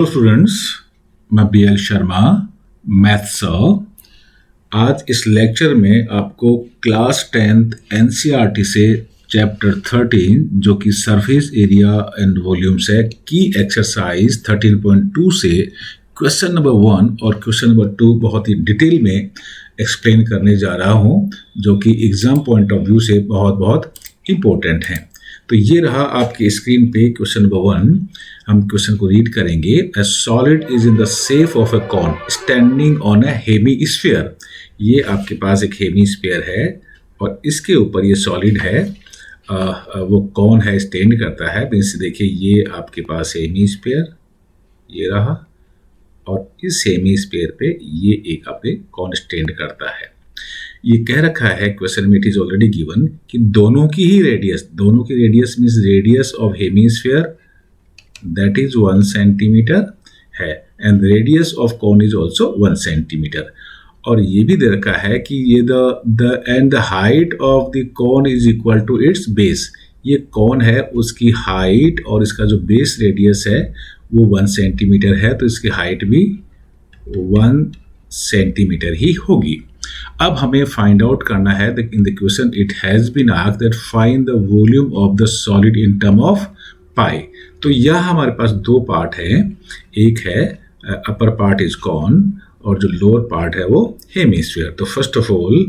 Hello students, मैं BL Sharma, math sir. आज इस लेक्चर में आपको क्लास 10th NCERT से चैप्टर 13 जो कि सरफेस एरिया एंड वॉल्यूम्स है की एक्सरसाइज 13.2 से क्वेश्चन नंबर 1 और क्वेश्चन नंबर 2 बहुत ही डिटेल में एक्सप्लेन करने जा रहा हूं, जो कि एग्जाम पॉइंट ऑफ व्यू से बहुत बहुत इम्पोर्टेंट है। तो ये रहा आपकी स्क्रीन पे क्वेश्चन नंबर 1। हम क्वेश्चन को रीड करेंगे। A solid is in the shape of a cone standing on a hemisphere. ये आपके पास एक हेमीस्फीयर है और इसके ऊपर ये सॉलिड है। वो कौन है, स्टैंड करता है। मीन्स देखिए, ये आपके पास हेमीस्फीयर ये रहा और इस हेमीस्फीयर पे ये एक आपके कॉन स्टैंड करता है। ये कह रखा है क्वेश्चन में, इट इज ऑलरेडी गिवन कि दोनों की radius means radius of hemisphere that is 1 centimetre है and radius of cone is also 1 centimetre. और ये भी दे रखा है कि ये the height of the cone is equal to its base. ये कॉन है, उसकी हाइट और इसका जो बेस रेडियस है वो 1 सेंटीमीटर है, तो इसकी हाइट भी 1 सेंटीमीटर ही होगी। अब हमें फाइंड आउट करना है in the question it has been asked that find the volume of the solid in term of pi. तो यह हमारे पास दो पार्ट है, एक है अपर पार्ट इज कॉन और जो लोअर पार्ट है वो हेमिस्फीयर। तो first of all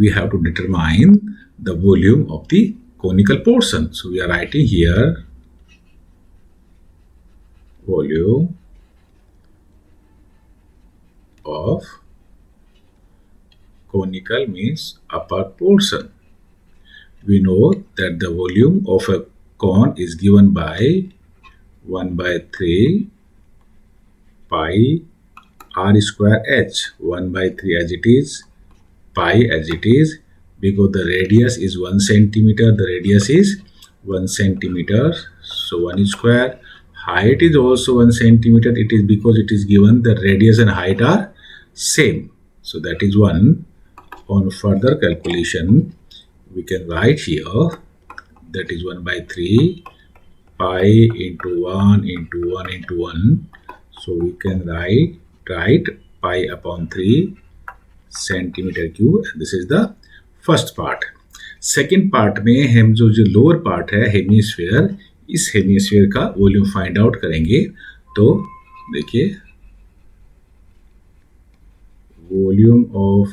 we have to determine the volume of the conical portion. So we are writing here volume of conical means upper portion. We know that the volume of a cone is given by 1 by 3 pi r square h. 1 by 3 as it is, pi as it is, because the radius is 1 centimeter. The radius is 1 centimeter, so 1 square. Height is also 1 centimeter. It is because it is given the radius and height are same. So that is 1. On further calculation, we can write here that is 1 by 3 pi into 1 into 1 into 1. So we can write pi upon 3 centimeter cube, and this is the first part. Second part में हम जो lower part है hemisphere, इस hemisphere का volume find out करेंगे। तो देखिए, volume of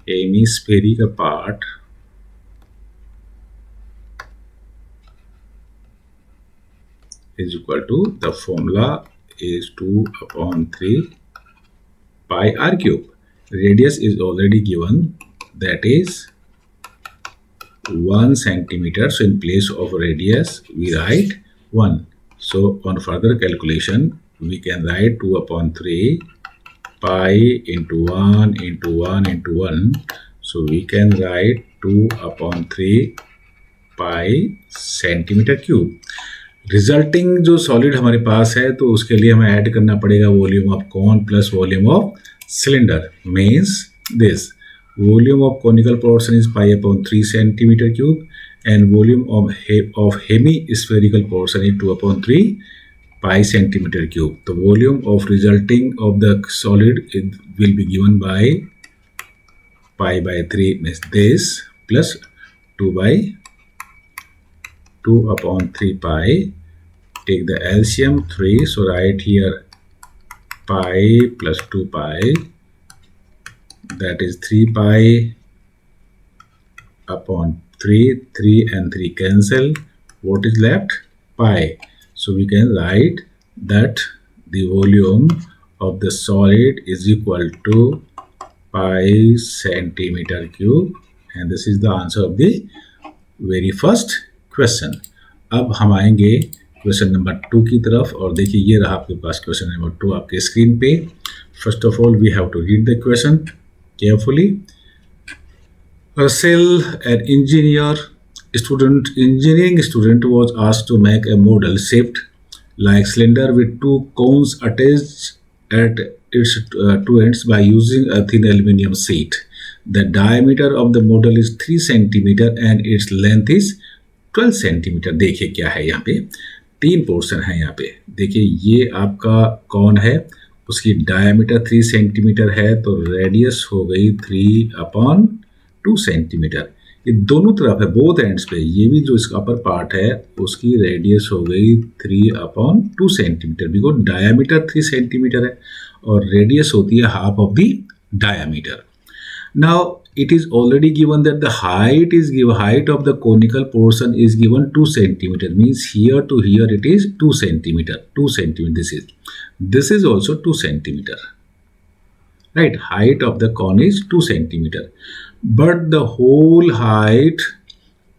hemispherical part is equal to, the formula is 2 upon 3 pi r cube. Radius is already given, that is 1 centimeter. So in place of radius we write 1. So on further calculation we can write 2 upon 3 pi into 1 into 1 into 1. So we can write 2 upon 3 pi centimeter cube. Resulting जो solid हमारे पास है तो उसके लिए हमें add करना पड़ेगा volume of cone plus volume of cylinder. Means this volume of conical portion is pi upon 3 centimetre cube and volume of hemispherical portion is 2 upon 3 pi centimeter cube. The volume of resulting of the solid will be given by pi by 3 means this plus 2 by 2 upon 3 pi. Take the LCM 3, so write here pi plus 2 pi, that is 3 pi upon 3. 3 and 3 cancel. What is left? Pi. So we can write that the volume of the solid is equal to pi centimeter cube, and this is the answer of the very first question. अब हम आएंगे question number 2 की तरफ और देखिए, ये रहा आपके पास क्वेश्चन नंबर 2 आपके स्क्रीन पे। First of all we have to read the question carefully. Russell, an engineering student was asked to make a model shaped like cylinder with 2 cones attached at its 2 ends by using a thin aluminum sheet. The diameter of the model is 3 centimeter and its length is 12 centimeter. देखिए क्या है यहाँ पे, तीन portion है यहाँ पे। देखिए ये आपका कौन है, उसकी डायमीटर 3 सेंटीमीटर है, तो रेडियस हो गई 3/2 सेंटीमीटर। ये दोनों तरफ है, बोथ एंड्स पे। ये भी जो इसका अपर पार्ट है उसकी रेडियस हो गई 3/2 सेंटीमीटर, बिकॉज डायमीटर 3 सेंटीमीटर है और रेडियस होती है half of the diameter. Now it is already given that the height of the conical portion is given 2 centimeter, means here to here it is 2 centimeter. 2 centimeter this is also 2 centimeter, right? Height of the cone is 2 centimeter, but the whole height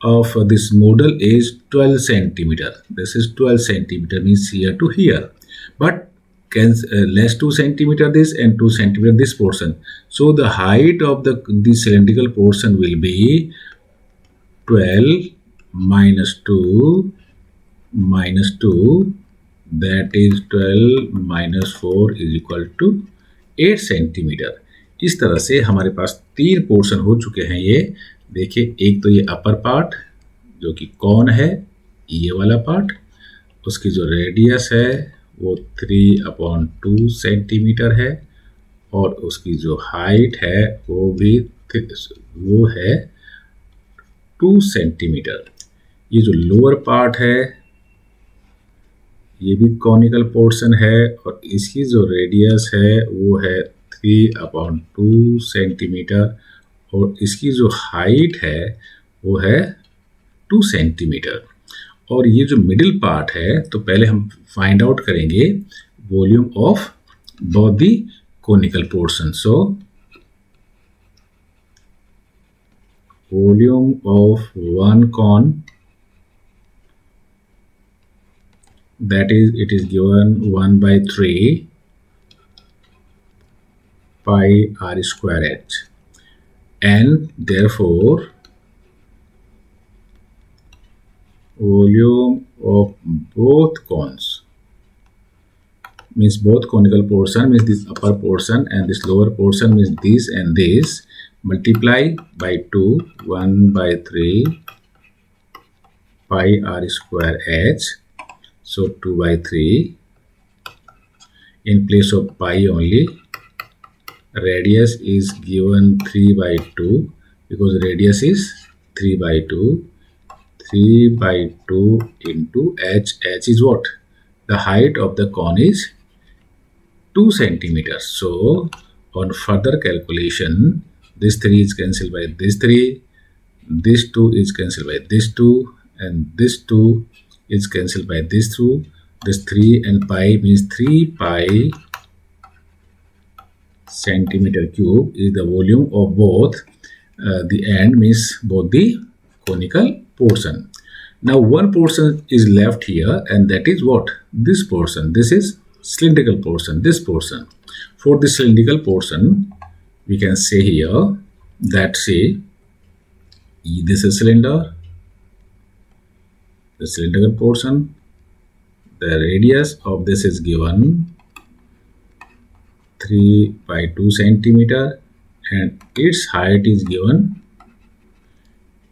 of this model is 12 centimeter. This is 12 centimeter, means here to here, but can less 2 centimeter this and 2 centimeter this portion. So the height of the cylindrical portion will be 12 minus 2 minus 2, that is 12 minus 4 is equal to 8 centimetre. इस तरह से हमारे पास तीन portion हो चुके हैं। ये देखिए, एक तो ये अपर पार्ट जो कि कौन है, ये वाला पार्ट, उसकी जो रेडियस है वो 3/2 सेंटीमीटर है और उसकी जो हाइट है वो है 2 सेंटीमीटर। ये जो लोअर पार्ट है ये भी कॉनिकल पोर्शन है और इसकी जो रेडियस है वो है 3/2 सेंटीमीटर और इसकी जो हाइट है वो है 2 सेंटीमीटर। और ये जो मिडिल पार्ट है, तो पहले हम फाइंड आउट करेंगे volume of both the conical portion. So volume of one cone, that is it is given 1/3 pi r square h, and therefore volume of both cones, means both conical portion, means this upper portion and this lower portion, means this and this, multiply by 2, 1/3 pi r square h. So 2/3 in place of pi only. Radius is given 3/2 because radius is 3/2. 3/2 into h. H is what? The height of the cone is 2 centimeters. So on further calculation, this 3 is cancelled by this 3, this 2 is cancelled by this 2, and this 2 is cancelled by this 2. This 3 and pi means 3 pi centimeter cube is the volume of both the end, means both the conical portion. Now one portion is left here, and that is what? This portion. This is cylindrical portion, this portion. For the cylindrical portion, we can say here that, say, this is cylinder, the cylindrical portion, the radius of this is given 3/2 centimeter and its height is given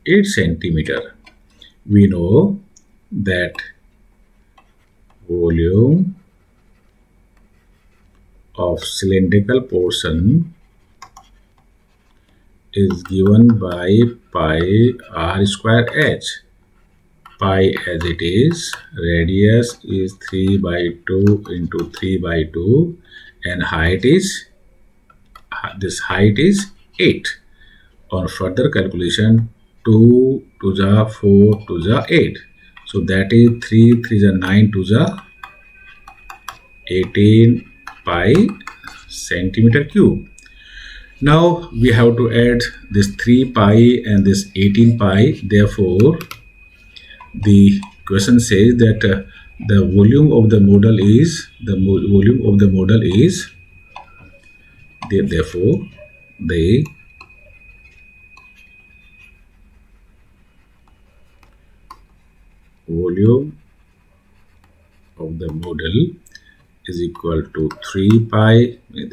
8 centimeter. We know that volume of cylindrical portion is given by pi r square h. Pi as it is, radius is 3/2 into 3/2, and height is, this height is 8. On further calculation, 2 to the 4 to the 8, so that is 3 3 the 9 to the 18 pi centimeter cube. Now we have to add this 3 pi and this 18 pi. Therefore the question says that the volume of the model is therefore the volume of the model is equal to 3 pi,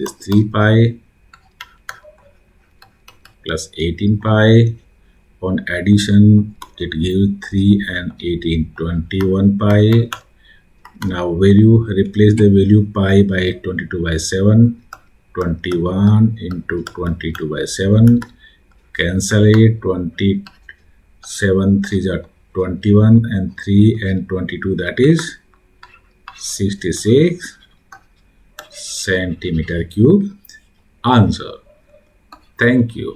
this 3 pi plus 18 pi. On addition, it gives 3 and 18, 21 pi, Now replace the value pi by 22 by 7, 21 into 22 by 7, cancel it, 27 3s are 21 and 3 and 22, that is 66 centimeter cube. Answer. Thank you.